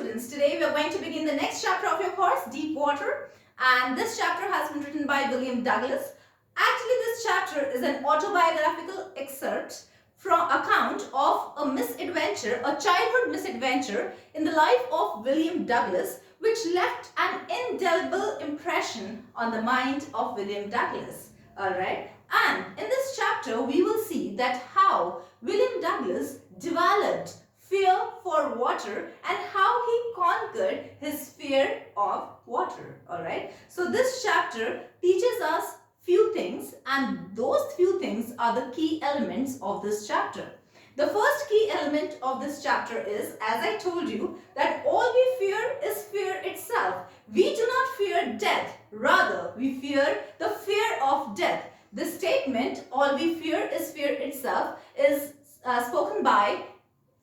students, today we are going to begin the next chapter of your course, Deep Water, and this chapter has been written by William Douglas. Actually, this chapter is an autobiographical excerpt from account of a misadventure, a childhood misadventure in the life of William Douglas, which left an indelible impression on the mind of William Douglas. Alright, and in this chapter we will see that how William Douglas developed fear for water and how he conquered his fear of water. Alright, so this chapter teaches us few things, and those few things are the key elements of this chapter. The first key element of this chapter is, as I told you, that all we fear is fear itself. We do not fear death, rather we fear the fear of death. This statement, all we fear is fear itself, is spoken by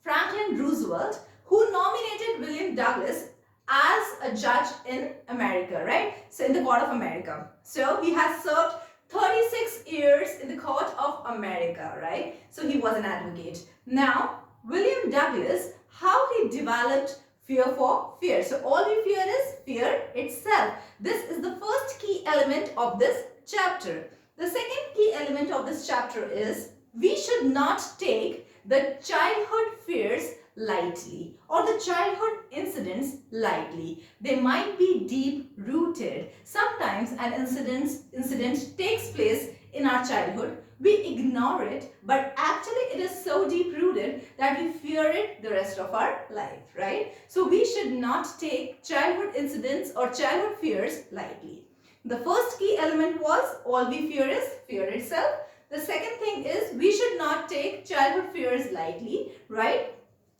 Franklin Roosevelt, who nominated William Douglas as a judge in America, right? So in the Court of America. So he has served 36 years in the Court of America, right? So he was an advocate. Now, William Douglas, how he developed fear for fear. So all we fear is fear itself. This is the first key element of this chapter. The second key element of this chapter is we should not take the childhood fears lightly or the childhood incidents lightly. They might be deep rooted. Sometimes an incident takes place in our childhood. We ignore it, but actually it is so deep rooted that we fear it the rest of our life, right? So we should not take childhood incidents or childhood fears lightly. The first key element was all we fear is fear itself. The second thing is we should not take childhood fears lightly, right?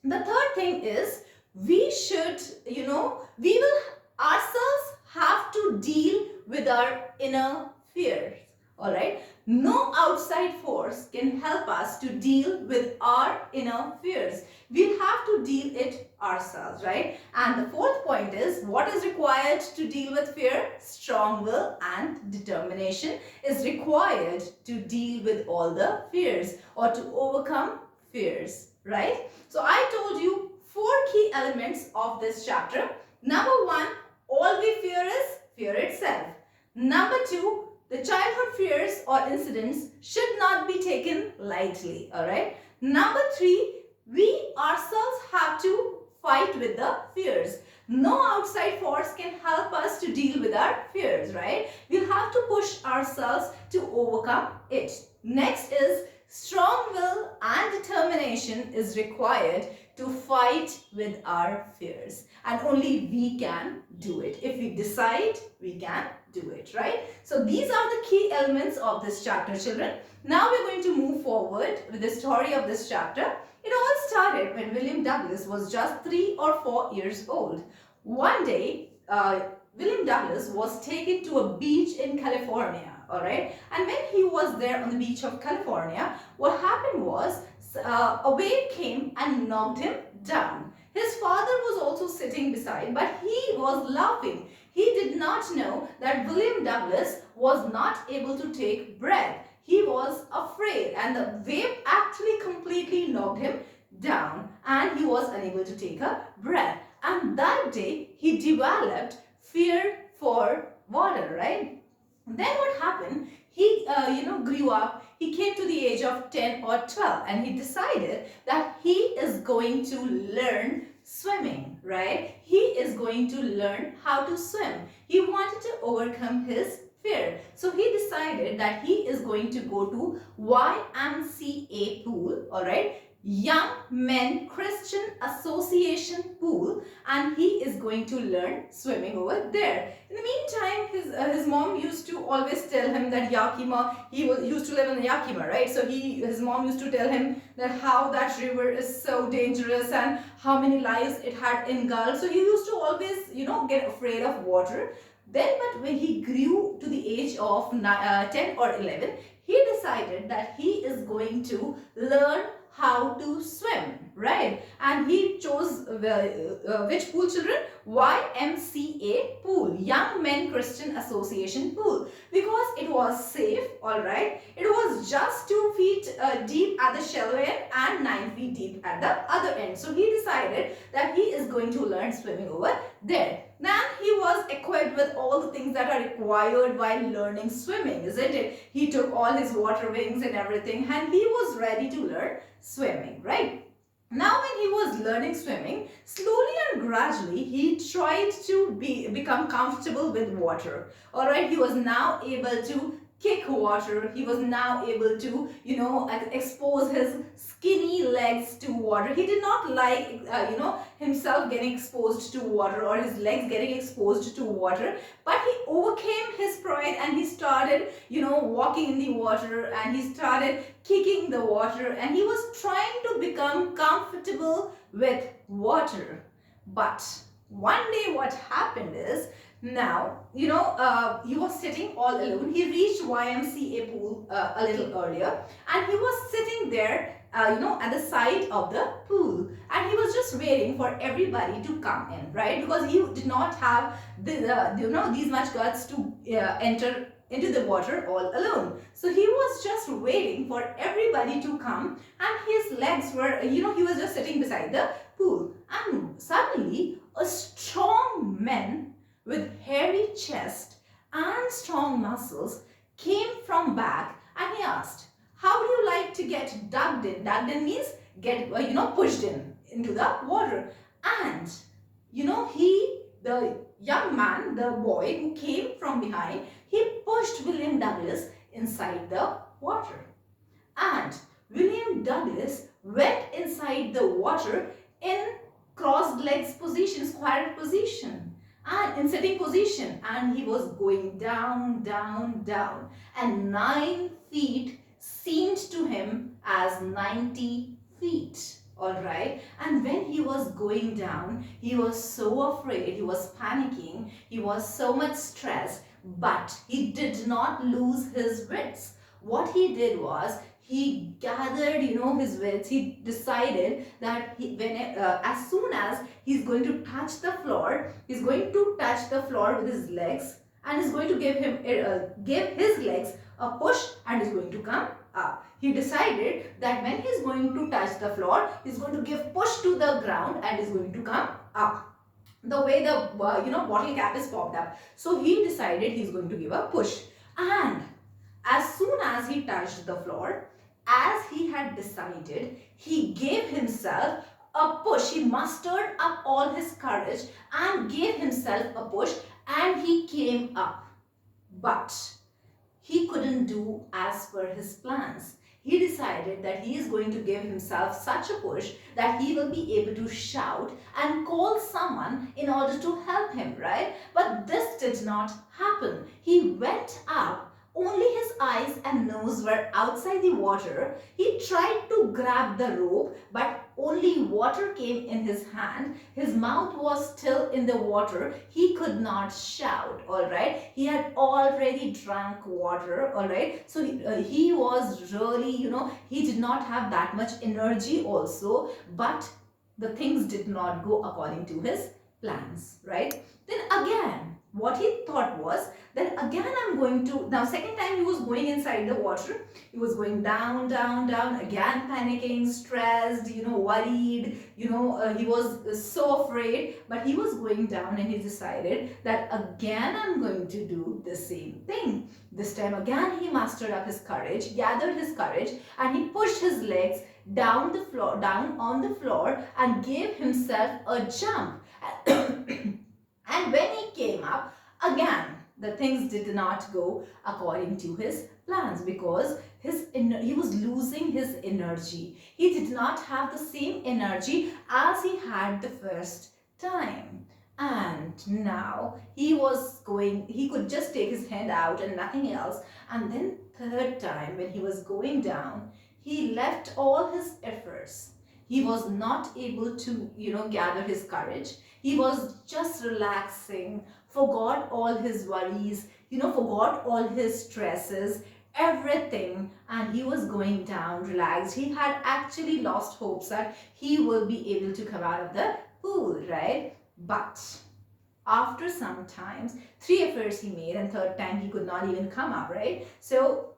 The third thing is we should, we will ourselves have to deal with our inner fears, all right? No outside force can help us to deal with our inner fears. We have to deal it ourselves, right? And the fourth point is what is required to deal with fear? Strong will and determination is required to deal with all the fears or to overcome fears, right? So I told you four key elements of this chapter. Number one, all we fear is fear itself. Number two, the childhood fears or incidents should not be taken lightly, alright? Number three, we ourselves have to fight with the fears. No outside force can help us to deal with our fears, right? We'll have to push ourselves to overcome it. Next is strong will and determination is required to fight with our fears, and only we can do it. If we decide, we can do it, right? So these are the key elements of this chapter, children. Now we're going to move forward with the story of this chapter. It all started when William Douglas was just 3 or 4 years old. One day, William Douglas was taken to a beach in California, alright? And when he was there on the beach of California, what happened was a wave came and knocked him down. His father was also sitting beside, but he was laughing. He did not know that William Douglas was not able to take breath. He was afraid, and the wave actually completely knocked him down and he was unable to take a breath. And that day he developed fear for water, right? Then what happened? He, grew up. He came to the age of 10 or 12 and he decided that he is going to learn swimming, right? He is going to learn how to swim. He wanted to overcome his fear. So he decided that he is going to go to YMCA pool, alright? Young Men Christian Association pool, and he is going to learn swimming over there. In the meantime, his mom used to always tell him that Yakima, used to live in Yakima, right? So his mom used to tell him that how that river is so dangerous and how many lives it had engulfed. So he used to always, get afraid of water. Then, but when he grew to the age of 10 or 11, he decided that he is going to learn how to swim, right? And he chose which pool, children? YMCA pool, Young Men Christian Association pool, because it was safe, all right. It was just 2 feet deep at the shallow end and 9 feet deep at the other end. So he decided that he is going to learn swimming over there. Then he was equipped with all the things that are required while learning swimming, isn't it? He took all his water wings and everything, and he was ready to learn swimming, right? Now when he was learning swimming, slowly and gradually he tried to become comfortable with water. Alright, he was now able to kick water. He was now able to, expose his skinny legs to water. He did not like, himself getting exposed to water or his legs getting exposed to water. But he overcame his pride and he started, walking in the water, and he started kicking the water, and he was trying to become comfortable with water. But one day what happened is, now, he was sitting all alone. He reached YMCA pool a little earlier, and he was sitting there, at the side of the pool, and he was just waiting for everybody to come in, right? Because he did not have these much guts to enter into the water all alone. So he was just waiting for everybody to come, and his legs were, he was just sitting beside the pool, and suddenly a strong man with hairy chest and strong muscles came from back, and he asked, how do you like to get dug in? Dug in means get, pushed into the water. And, the young man, the boy who came from behind, he pushed William Douglas inside the water. And William Douglas went inside the water in crossed legs position, square position, and in sitting position, and he was going down, down, down, and 9 feet seemed to him as 90 feet. Alright, and when he was going down, he was so afraid, he was panicking, he was so much stressed, but he did not lose his wits. What he did was, he gathered, his wits. He decided that as soon as he's going to touch the floor, he's going to touch the floor with his legs, and is going to give his legs a push, and is going to come up. He decided that when he's going to touch the floor, he's going to give push to the ground and is going to come up. The way the bottle cap is popped up. So he decided he's going to give a push, and as soon as he touched the floor, as he had decided, he gave himself a push. He mustered up all his courage and gave himself a push, and he came up. But he couldn't do as per his plans. He decided that he is going to give himself such a push that he will be able to shout and call someone in order to help him, right? But this did not happen. He went up. Only his eyes and nose were outside the water. He tried to grab the rope, but only water came in his hand. His mouth was still in the water. He could not shout, alright. He had already drank water, alright. So he was really, he did not have that much energy also, but the things did not go according to his plans, right? Then again, what he thought was, then again I'm going to, now second time he was going inside the water, he was going down, down, down, again panicking, stressed, worried, he was so afraid, but he was going down, and he decided that again I'm going to do the same thing. This time again he mustered up his courage, gathered his courage, and he pushed his legs down on the floor and gave himself a jump. And when he came up, again, the things did not go according to his plans, because he was losing his energy. He did not have the same energy as he had the first time. And now he could just take his hand out and nothing else. And then third time, when he was going down, he left all his efforts. He was not able to, gather his courage. He was just relaxing, forgot all his worries, forgot all his stresses. everything, and he was going down relaxed. He had actually lost hopes that he will be able to come out of the pool, right? But after some times, three efforts he made, and third time he could not even come up, right? So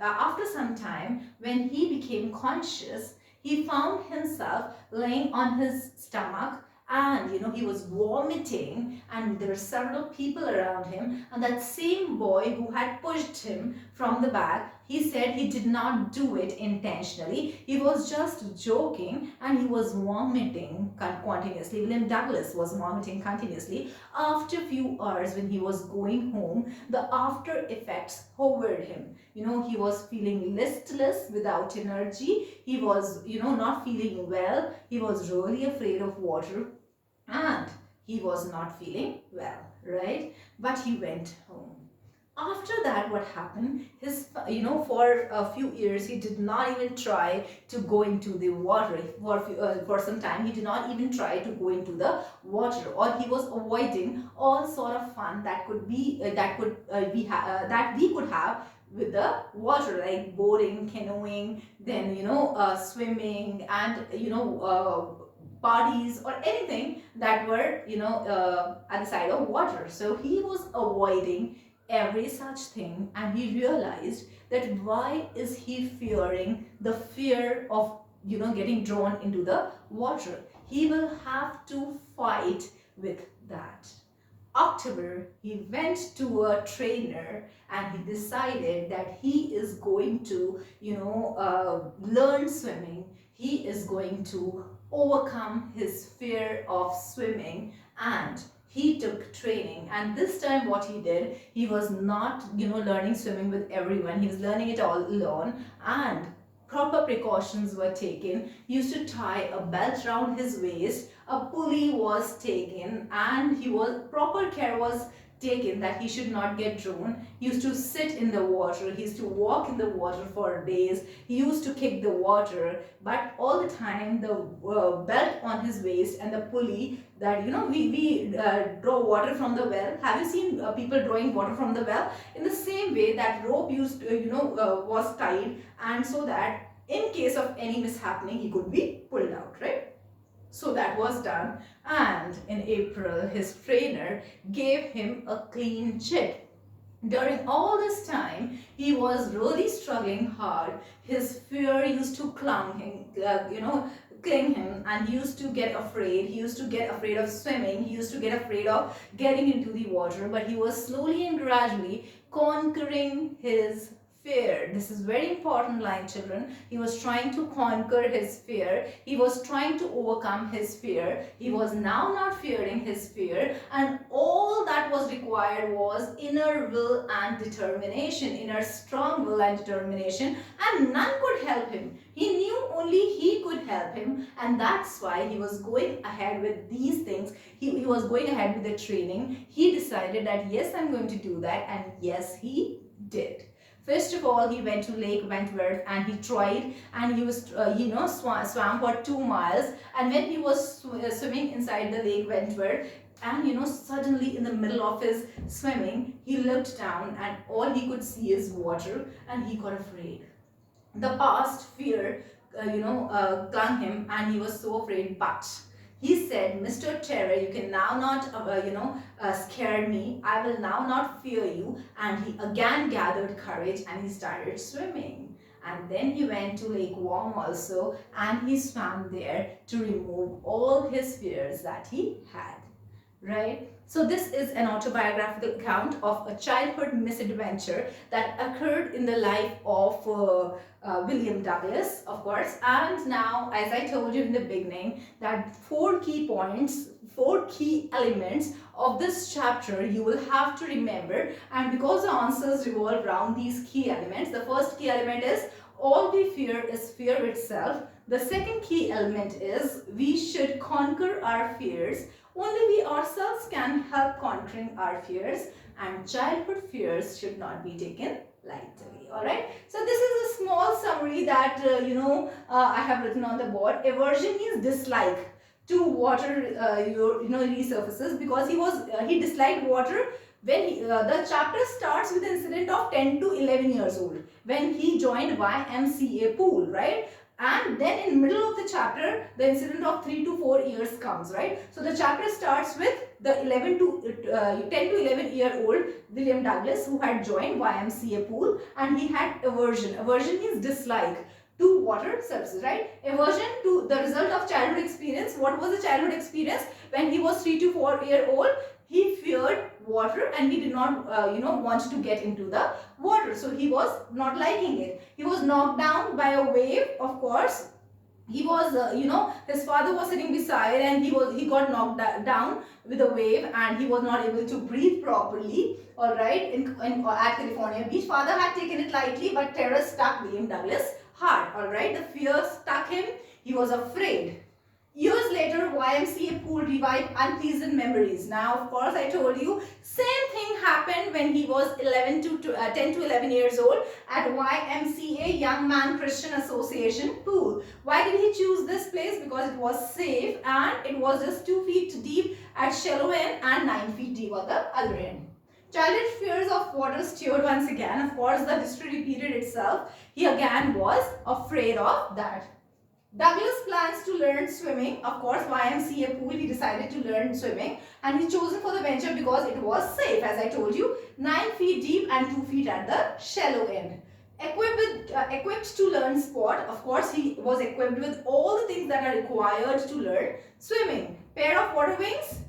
after some time, when he became conscious, he found himself laying on his stomach, and he was vomiting, and there were several people around him, and that same boy who had pushed him from the back, he said he did not do it intentionally. He was just joking, and he was vomiting continuously. William Douglas was vomiting continuously. After a few hours, when he was going home, the after effects hovered him. He was feeling listless, without energy. He was, not feeling well. He was really afraid of water, and he was not feeling well, right? But he went home. After that, what happened, for a few years he did not even try to go into the water. For some time he did not even try to go into the water, or he was avoiding all sort of fun that could be that we could have with the water, like boating, canoeing, then swimming, and parties, or anything that were at the side of water. So he was avoiding every such thing, and he realized that why is he fearing the fear of getting drawn into the water. He will have to fight with that. October, he went to a trainer, and he decided that he is going to learn swimming. He is going to overcome his fear of swimming, and he took training. And this time what he did, he was not learning swimming with everyone. He was learning it all alone, and proper precautions were taken. He used to tie a belt around his waist, a pulley was taken, and proper care was taken that he should not get drawn. He used to sit in the water, he used to walk in the water for days, he used to kick the water, but all the time the belt on his waist and the pulley that we draw water from the well. Have you seen people drawing water from the well? In the same way, that rope used was tied, and so that in case of any mishappening he could be pulled out, right? So that was done, and in April his trainer gave him a clean chit. During all this time, he was really struggling hard. His fear used to cling him, and he used to get afraid. He used to get afraid of swimming. He used to get afraid of getting into the water, but he was slowly and gradually conquering his fear. This is very important line, children. He was trying to conquer his fear. He was trying to overcome his fear. He was now not fearing his fear, and all that was required was inner will and determination, inner strong will and determination, and none could help him. He knew only he could help him, and that's why he was going ahead with these things. He was going ahead with the training. He decided that yes, I'm going to do that, and yes, he did. First of all, he went to Lake Wentworth, and he tried, and he was swam for 2 miles, and when he was swimming inside the Lake Wentworth, and suddenly in the middle of his swimming, he looked down, and all he could see is water, and he got afraid. The past fear clung him, and he was so afraid, but he said, Mr. Terror, you can now not, scare me. I will now not fear you. And he again gathered courage, and he started swimming. And then he went to Lake Worm also, and he swam there to remove all his fears that he had. Right? So this is an autobiographical account of a childhood misadventure that occurred in the life of William Douglas, of course. And now, as I told you in the beginning, that 4 key points, 4 key elements of this chapter you will have to remember. And because the answers revolve around these key elements, the first key element is all we fear is fear itself. The second key element is we should conquer our fears. Only we ourselves can help conquering our fears, and childhood fears should not be taken lightly. Alright, so this is a small summary that I have written on the board. Aversion means dislike to water resurfaces, because he disliked water The chapter starts with the incident of 10 to 11 years old when he joined YMCA pool, right? And then in middle of the chapter, the incident of 3 to 4 years comes, right? So the chapter starts with the 10 to 11 year old William Douglas, who had joined YMCA pool, and he had aversion. Aversion means dislike to water surfaces, right? Aversion to the result of childhood experience. What was the childhood experience? When he was 3 to 4 year old, he feared water and he did not want to get into the water. So he was not liking it. He was knocked down by a wave, of course. He was his father was sitting beside, and he got knocked down with a wave, and he was not able to breathe properly, all right, at California beach. Father had taken it lightly, but terror struck William Douglas hard, all right. The fear stuck him. He was afraid. Years later, YMCA pool revived unpleasant memories. Now, of course, I told you, same thing happened when he was 10 to 11 years old at YMCA, Young Man Christian Association pool. Why did he choose this place? Because it was safe and it was just 2 feet deep at shallow end and 9 feet deep at the other end. Childish fears of water stirred once again. Of course, the history repeated itself. He again was afraid of that. Douglas plans to learn swimming. Of course, YMCA pool, he decided to learn swimming, and he chosen for the venture because it was safe, as I told you, 9 feet deep and 2 feet at the shallow end. Equipped to learn sport. Of course, he was equipped with all the things that are required to learn swimming. Pair of water wings.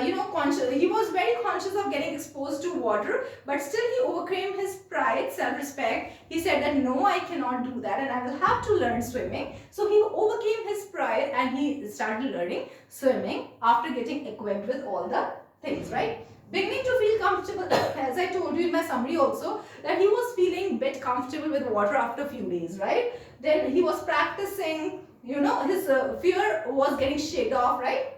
He was very conscious of getting exposed to water, but still he overcame his pride, self-respect. He said that no, I cannot do that and I will have to learn swimming. So he overcame his pride and he started learning swimming after getting equipped with all the things, right? Beginning to feel comfortable, as I told you in my summary also, that he was feeling a bit comfortable with water after a few days, right? Then he was practicing, his fear was getting shaken off, right?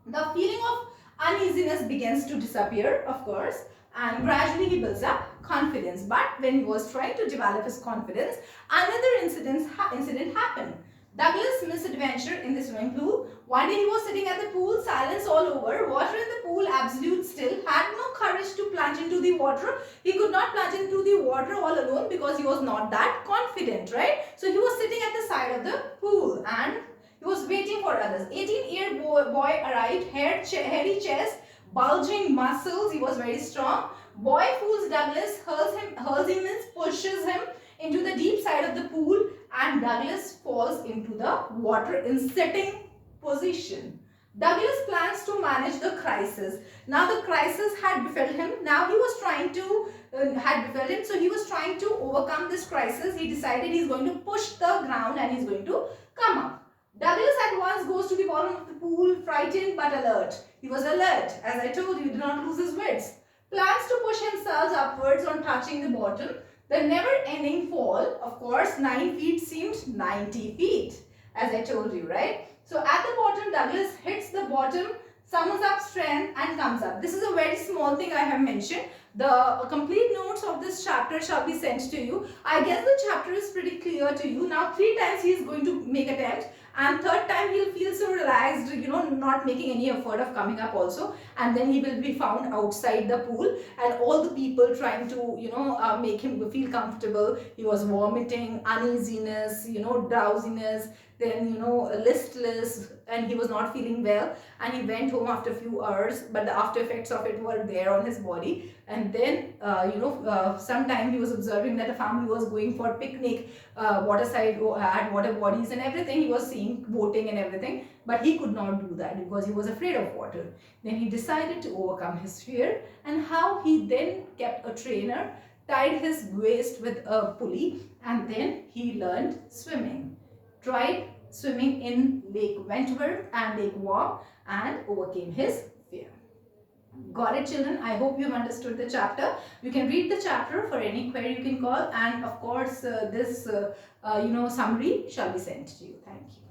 The feeling of uneasiness begins to disappear, of course, and gradually he builds up confidence. But when he was trying to develop his confidence, another incident happened. Douglas' misadventure in the swimming pool. One day he was sitting at the pool, silence all over, water in the pool, absolute still, had no courage to plunge into the water. He could not plunge into the water all alone because he was not that confident, right? So he was sitting at the side of the pool and he was waiting for others. 18-year boy arrived, hairy chest, bulging muscles. He was very strong. Boy fools Douglas, hurls him and pushes him into the deep side of the pool, and Douglas falls into the water in sitting position. Douglas plans to manage the crisis. Now the crisis had befell him. Now he was trying to so he was trying to overcome this crisis. He decided he's going to push the ground and he's going to come up. Douglas at once goes to the bottom of the pool, frightened but alert. He was alert. As I told you, he did not lose his wits. Plans to push himself upwards on touching the bottom. The never-ending fall, of course, 9 feet seemed 90 feet. As I told you, right? So at the bottom, Douglas hits the bottom, summons up strength and comes up. This is a very small thing I have mentioned. The complete notes of this chapter shall be sent to you. I guess the chapter is pretty clear to you. Now 3 times he is going to make attempt, and 3rd time he'll feel so relaxed, not making any effort of coming up also, and then he will be found outside the pool and all the people trying to make him feel comfortable. He was vomiting, uneasiness, drowsiness, then listless, and he was not feeling well, and he went home after a few hours, but the after effects of it were there on his body. And then sometime he was observing that the family was going for picnic, waterside, had water bodies and everything. He was seeing boating and everything, but he could not do that because he was afraid of water. Then he decided to overcome his fear, and how he then kept a trainer, tied his waist with a pulley, and then he learned swimming. Tried swimming in Lake Wentworth and Lake Warm and overcame his fear. Got it, children? I hope you have understood the chapter. You can read the chapter. For any query you can call, and of course this summary shall be sent to you. Thank you.